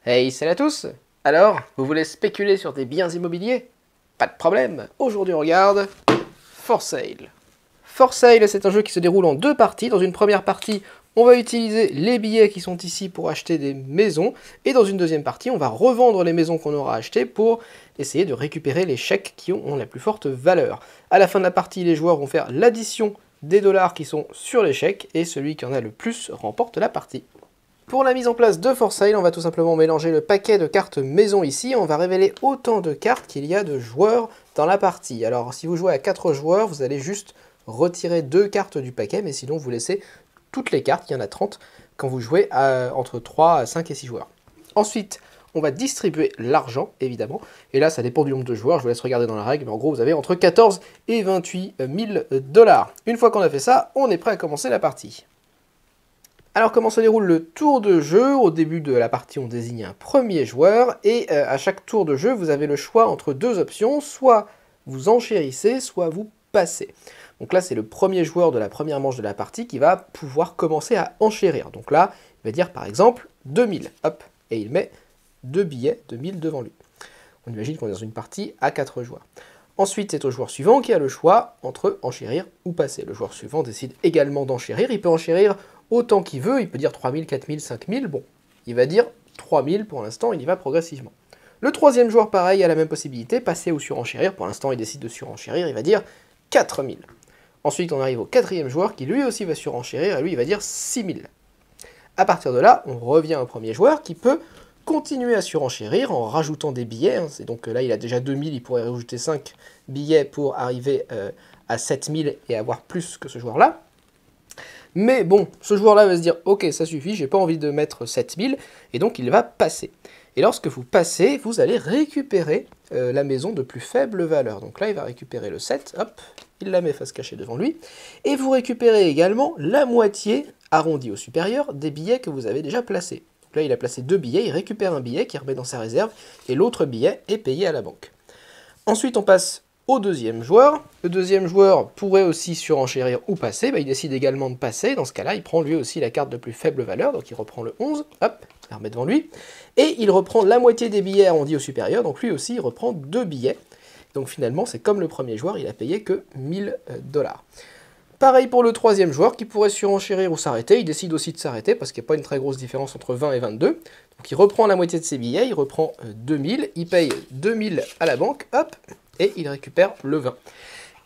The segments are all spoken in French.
Hey, salut à tous! Alors, vous voulez spéculer sur des biens immobiliers? Pas de problème, aujourd'hui on regarde For Sale. For Sale, c'est un jeu qui se déroule en deux parties. Dans une première partie, on va utiliser les billets qui sont ici pour acheter des maisons. Et dans une deuxième partie, on va revendre les maisons qu'on aura achetées pour essayer de récupérer les chèques qui ont la plus forte valeur. À la fin de la partie, les joueurs vont faire l'addition des dollars qui sont sur les chèques et celui qui en a le plus remporte la partie. Pour la mise en place de For Sale, on va tout simplement mélanger le paquet de cartes maison ici. On va révéler autant de cartes qu'il y a de joueurs dans la partie. Alors si vous jouez à 4 joueurs, vous allez juste retirer 2 cartes du paquet, mais sinon vous laissez toutes les cartes, il y en a 30, quand vous jouez entre 3, 5 et 6 joueurs. Ensuite, on va distribuer l'argent, évidemment. Et là, ça dépend du nombre de joueurs, je vous laisse regarder dans la règle, mais en gros, vous avez entre 14 et 28 000 dollars. Une fois qu'on a fait ça, on est prêt à commencer la partie. Alors comment se déroule le tour de jeu? Au début de la partie, on désigne un premier joueur, et à chaque tour de jeu, vous avez le choix entre deux options, soit vous enchérissez, soit vous passez. Donc là, c'est le premier joueur de la première manche de la partie qui va pouvoir commencer à enchérir. Donc là, il va dire par exemple 2000, hop, et il met 2 billets de 1000 devant lui. On imagine qu'on est dans une partie à 4 joueurs. Ensuite, c'est au joueur suivant qui a le choix entre enchérir ou passer. Le joueur suivant décide également d'enchérir, il peut enchérir autant qu'il veut, il peut dire 3000, 4000, 5000, bon, il va dire 3000 pour l'instant, il y va progressivement. Le troisième joueur, pareil, a la même possibilité, passer ou surenchérir, pour l'instant il décide de surenchérir, il va dire 4000. Ensuite on arrive au quatrième joueur qui lui aussi va surenchérir, et lui il va dire 6000. À partir de là, on revient au premier joueur qui peut continuer à surenchérir en rajoutant des billets, c'est donc là il a déjà 2000, il pourrait rajouter 5 billets pour arriver à 7000 et avoir plus que ce joueur-là. Mais bon, ce joueur-là va se dire, ok, ça suffit, j'ai pas envie de mettre 7000, et donc il va passer. Et lorsque vous passez, vous allez récupérer la maison de plus faible valeur. Donc là, il va récupérer le 7, hop, il la met face cachée devant lui, et vous récupérez également la moitié, arrondie au supérieur, des billets que vous avez déjà placés. Donc là, il a placé 2 billets, il récupère un billet qu'il remet dans sa réserve, et l'autre billet est payé à la banque. Ensuite, on passe au deuxième joueur. Le deuxième joueur pourrait aussi surenchérir ou passer, il décide également de passer, dans ce cas-là, il prend lui aussi la carte de plus faible valeur, donc il reprend le 11, hop, il la remet devant lui, et il reprend la moitié des billets arrondis au supérieur, donc lui aussi il reprend 2 billets, donc finalement c'est comme le premier joueur, il a payé que 1000 dollars. Pareil pour le troisième joueur qui pourrait surenchérir ou s'arrêter, il décide aussi de s'arrêter parce qu'il n'y a pas une très grosse différence entre 20 et 22, donc il reprend la moitié de ses billets, il reprend 2000, il paye 2000 à la banque, hop, et il récupère le 20.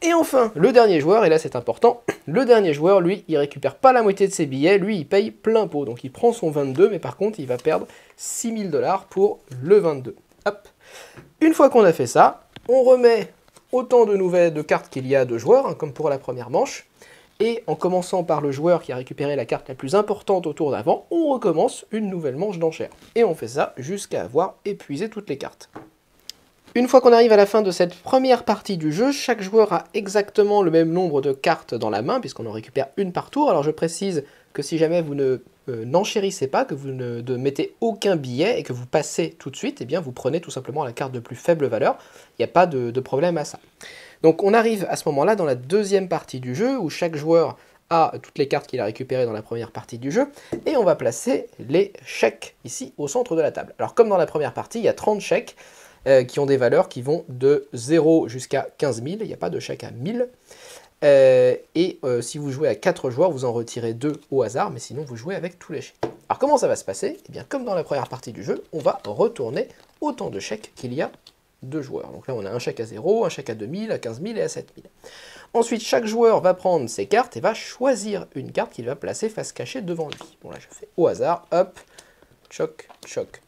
Et enfin, le dernier joueur, et là c'est important, le dernier joueur, lui, il récupère pas la moitié de ses billets, lui, il paye plein pot. Donc il prend son 22, mais par contre, il va perdre 6000 dollars pour le 22. Hop. Une fois qu'on a fait ça, on remet autant de cartes qu'il y a de joueurs, hein, comme pour la première manche. Et en commençant par le joueur qui a récupéré la carte la plus importante au tour d'avant, on recommence une nouvelle manche d'enchères. Et on fait ça jusqu'à avoir épuisé toutes les cartes. Une fois qu'on arrive à la fin de cette première partie du jeu, chaque joueur a exactement le même nombre de cartes dans la main, puisqu'on en récupère une par tour. Alors je précise que si jamais vous n'enchérissez pas, que vous ne mettez aucun billet et que vous passez tout de suite, eh bien vous prenez tout simplement la carte de plus faible valeur. Il n'y a pas de problème à ça. Donc on arrive à ce moment-là dans la deuxième partie du jeu, où chaque joueur a toutes les cartes qu'il a récupérées dans la première partie du jeu, et on va placer les chèques ici au centre de la table. Alors comme dans la première partie, il y a 30 chèques, qui ont des valeurs qui vont de 0 jusqu'à 15 000, il n'y a pas de chèque à 1000. Si vous jouez à 4 joueurs, vous en retirez 2 au hasard, mais sinon vous jouez avec tous les chèques. Alors comment ça va se passer? Eh bien comme dans la première partie du jeu, on va retourner autant de chèques qu'il y a de joueurs. Donc là on a un chèque à 0, un chèque à 2000, à 15 000 et à 7000. Ensuite chaque joueur va prendre ses cartes et va choisir une carte qu'il va placer face cachée devant lui. Bon là je fais au hasard, hop, choc, choc.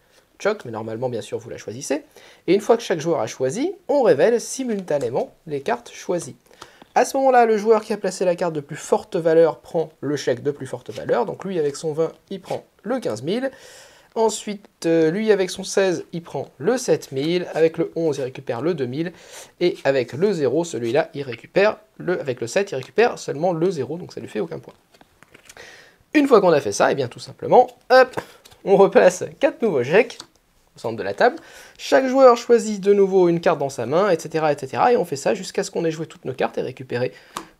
Mais normalement bien sûr vous la choisissez, et une fois que chaque joueur a choisi, on révèle simultanément les cartes choisies. À ce moment-là, le joueur qui a placé la carte de plus forte valeur prend le chèque de plus forte valeur, donc lui avec son 20, il prend le 15 000, ensuite lui avec son 16, il prend le 7000, avec le 11, il récupère le 2000, et avec le 0, celui-là, il récupère avec le 7, il récupère seulement le 0, donc ça lui fait aucun point. Une fois qu'on a fait ça, et bien tout simplement, hop, on replace 4 nouveaux chèques au centre de la table. Chaque joueur choisit de nouveau une carte dans sa main, etc. etc. et on fait ça jusqu'à ce qu'on ait joué toutes nos cartes et récupéré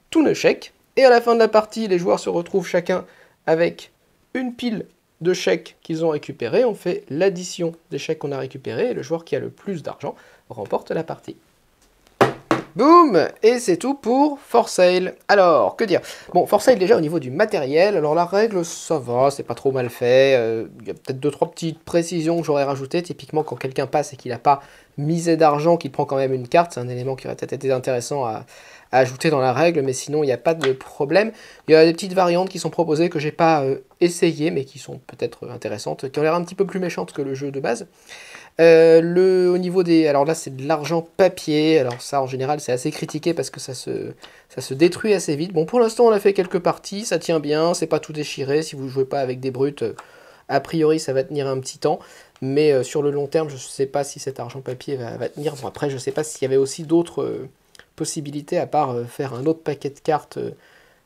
tous nos chèques. Et à la fin de la partie, les joueurs se retrouvent chacun avec une pile de chèques qu'ils ont récupérés, on fait l'addition des chèques qu'on a récupérés, et le joueur qui a le plus d'argent remporte la partie. Boum! Et c'est tout pour For Sale. Alors, que dire? Bon, For Sale déjà au niveau du matériel, alors la règle ça va, c'est pas trop mal fait, il y a peut-être 2-3 petites précisions que j'aurais rajoutées, typiquement quand quelqu'un passe et qu'il n'a pas misé d'argent, qu'il prend quand même une carte, c'est un élément qui aurait peut-être été intéressant à ajouter dans la règle, mais sinon il n'y a pas de problème. Il y a des petites variantes qui sont proposées que j'ai pas essayées, mais qui sont peut-être intéressantes, qui ont l'air un petit peu plus méchantes que le jeu de base. Au niveau des... Alors là, c'est de l'argent papier. Alors ça, en général, c'est assez critiqué parce que ça se détruit assez vite. Bon, pour l'instant, on a fait quelques parties. Ça tient bien. C'est pas tout déchiré. Si vous jouez pas avec des brutes, a priori, ça va tenir un petit temps. Mais sur le long terme, je sais pas si cet argent papier va tenir. Bon, après, je sais pas s'il y avait aussi d'autres possibilités à part faire un autre paquet de cartes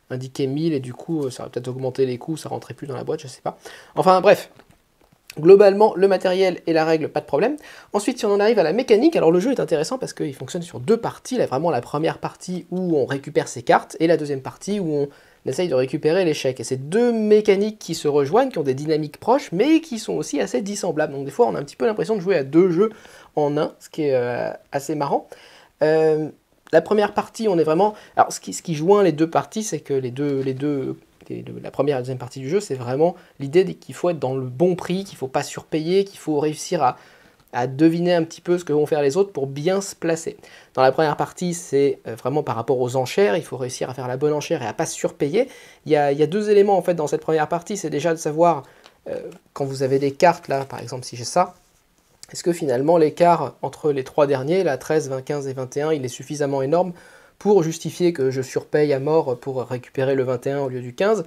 indiqué 1000. Et du coup, ça va peut-être augmenter les coûts. Ça rentrait plus dans la boîte, je sais pas. Enfin, bref. Globalement, le matériel et la règle, pas de problème. Ensuite, si on en arrive à la mécanique, alors le jeu est intéressant parce qu'il fonctionne sur 2 parties. Là, vraiment la première partie où on récupère ses cartes et la deuxième partie où on essaye de récupérer les chèques. Et c'est 2 mécaniques qui se rejoignent, qui ont des dynamiques proches, mais qui sont aussi assez dissemblables. Donc des fois, on a un petit peu l'impression de jouer à 2 jeux en un, ce qui est assez marrant. La première partie, on est vraiment... Alors, ce qui joint les 2 parties, c'est que la première et la deuxième partie du jeu, c'est vraiment l'idée qu'il faut être dans le bon prix, qu'il ne faut pas surpayer, qu'il faut réussir à deviner un petit peu ce que vont faire les autres pour bien se placer. Dans la première partie, c'est vraiment par rapport aux enchères, il faut réussir à faire la bonne enchère et à ne pas surpayer. Il y a 2 éléments en fait dans cette première partie, c'est déjà de savoir, quand vous avez des cartes, là par exemple si j'ai ça, est-ce que finalement l'écart entre les 3 derniers, là 13, 20, 15 et 21, il est suffisamment énorme pour justifier que je surpaye à mort pour récupérer le 21 au lieu du 15,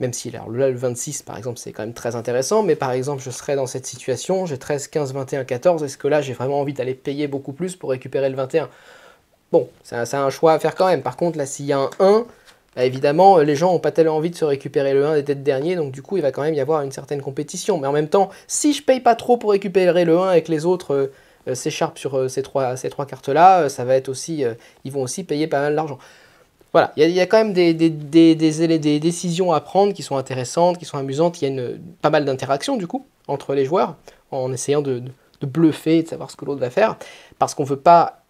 même si alors, là, le 26 par exemple c'est quand même très intéressant, mais par exemple je serais dans cette situation, j'ai 13, 15, 21, 14, est-ce que là j'ai vraiment envie d'aller payer beaucoup plus pour récupérer le 21? Bon, c'est un choix à faire quand même. Par contre là s'il y a un 1, bah, évidemment les gens n'ont pas tellement envie de se récupérer le 1 et d'être dernier, donc du coup il va quand même y avoir une certaine compétition, mais en même temps, si je paye pas trop pour récupérer le 1 et que les autres... s'écharpent sur ces trois cartes-là, ça va être aussi, ils vont aussi payer pas mal d'argent. Voilà, il y a quand même des décisions à prendre qui sont intéressantes, qui sont amusantes. Il y a pas mal d'interactions du coup entre les joueurs en essayant de bluffer et de savoir ce que l'autre va faire, parce qu'on ne veut pas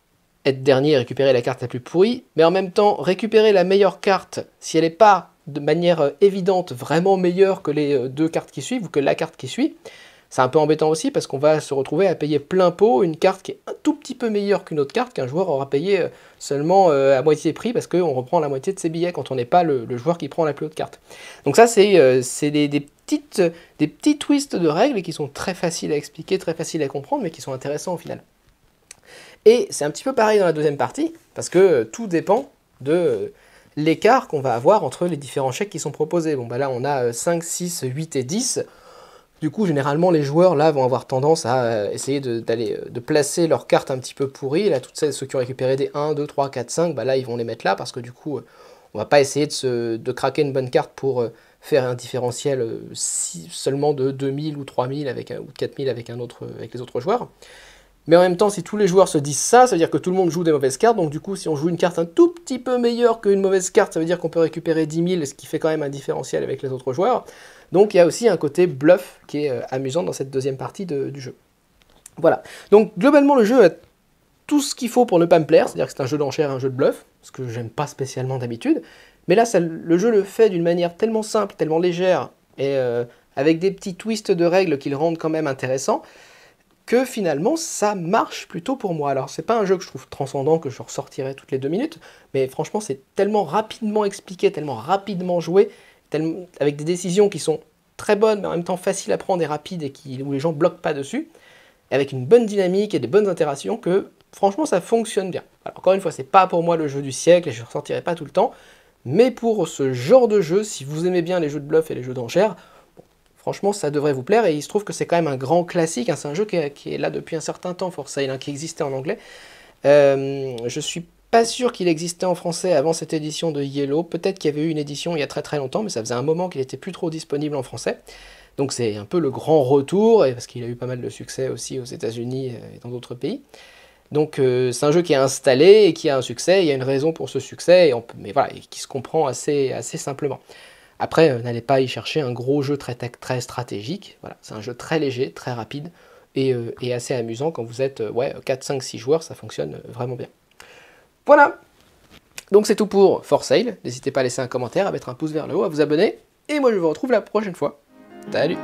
être dernier et récupérer la carte la plus pourrie, mais en même temps récupérer la meilleure carte si elle n'est pas de manière évidente vraiment meilleure que les 2 cartes qui suivent ou que la carte qui suit. C'est un peu embêtant aussi parce qu'on va se retrouver à payer plein pot une carte qui est un tout petit peu meilleure qu'une autre carte qu'un joueur aura payé seulement à moitié prix parce qu'on reprend la moitié de ses billets quand on n'est pas le joueur qui prend la plus haute carte. Donc ça c'est des petits twists de règles qui sont très faciles à expliquer, très faciles à comprendre mais qui sont intéressants au final. Et c'est un petit peu pareil dans la deuxième partie parce que tout dépend de l'écart qu'on va avoir entre les différents chèques qui sont proposés. Bon bah là on a 5, 6, 8 et 10. Du coup, généralement, les joueurs là vont avoir tendance à essayer de placer leurs cartes un petit peu pourries. Là, ceux qui ont récupéré des 1, 2, 3, 4, 5, bah là, ils vont les mettre là parce que du coup, on va pas essayer de craquer une bonne carte pour faire un différentiel seulement de 2000 ou 3000 ou 4000 avec les autres joueurs. Mais en même temps, si tous les joueurs se disent ça, ça veut dire que tout le monde joue des mauvaises cartes. Donc du coup, si on joue une carte un tout petit peu meilleure qu'une mauvaise carte, ça veut dire qu'on peut récupérer 10 000, ce qui fait quand même un différentiel avec les autres joueurs. Donc il y a aussi un côté bluff qui est amusant dans cette deuxième partie du jeu. Voilà. Donc globalement, le jeu a tout ce qu'il faut pour ne pas me plaire. C'est-à-dire que c'est un jeu d'enchères, un jeu de bluff, ce que j'aime pas spécialement d'habitude. Mais là, le jeu le fait d'une manière tellement simple, tellement légère, et avec des petits twists de règles qui le rendent quand même intéressant, que finalement ça marche plutôt pour moi. Alors c'est pas un jeu que je trouve transcendant, que je ressortirai toutes les 2 minutes, mais franchement c'est tellement rapidement expliqué, tellement rapidement joué, avec des décisions qui sont très bonnes mais en même temps faciles à prendre et rapides et où les gens bloquent pas dessus, et avec une bonne dynamique et des bonnes interactions que franchement ça fonctionne bien. Alors encore une fois c'est pas pour moi le jeu du siècle et je ne ressortirai pas tout le temps, mais pour ce genre de jeu, si vous aimez bien les jeux de bluff et les jeux d'enchères, franchement, ça devrait vous plaire, et il se trouve que c'est quand même un grand classique, hein, c'est un jeu qui est là depuis un certain temps, For Sale, hein, qui existait en anglais. Je suis pas sûr qu'il existait en français avant cette édition de Yellow, peut-être qu'il y avait eu une édition il y a très très longtemps, mais ça faisait un moment qu'il était plus trop disponible en français. Donc c'est un peu le grand retour, et parce qu'il a eu pas mal de succès aussi aux États-Unis et dans d'autres pays. Donc c'est un jeu qui est installé et qui a un succès, il y a une raison pour ce succès, mais voilà, et qui se comprend assez simplement. Après, n'allez pas y chercher un gros jeu très stratégique. Voilà, c'est un jeu très léger, très rapide et assez amusant quand vous êtes 4, 5, 6 joueurs, ça fonctionne vraiment bien. Voilà, donc c'est tout pour For Sale. N'hésitez pas à laisser un commentaire, à mettre un pouce vers le haut, à vous abonner. Et moi je vous retrouve la prochaine fois. Salut!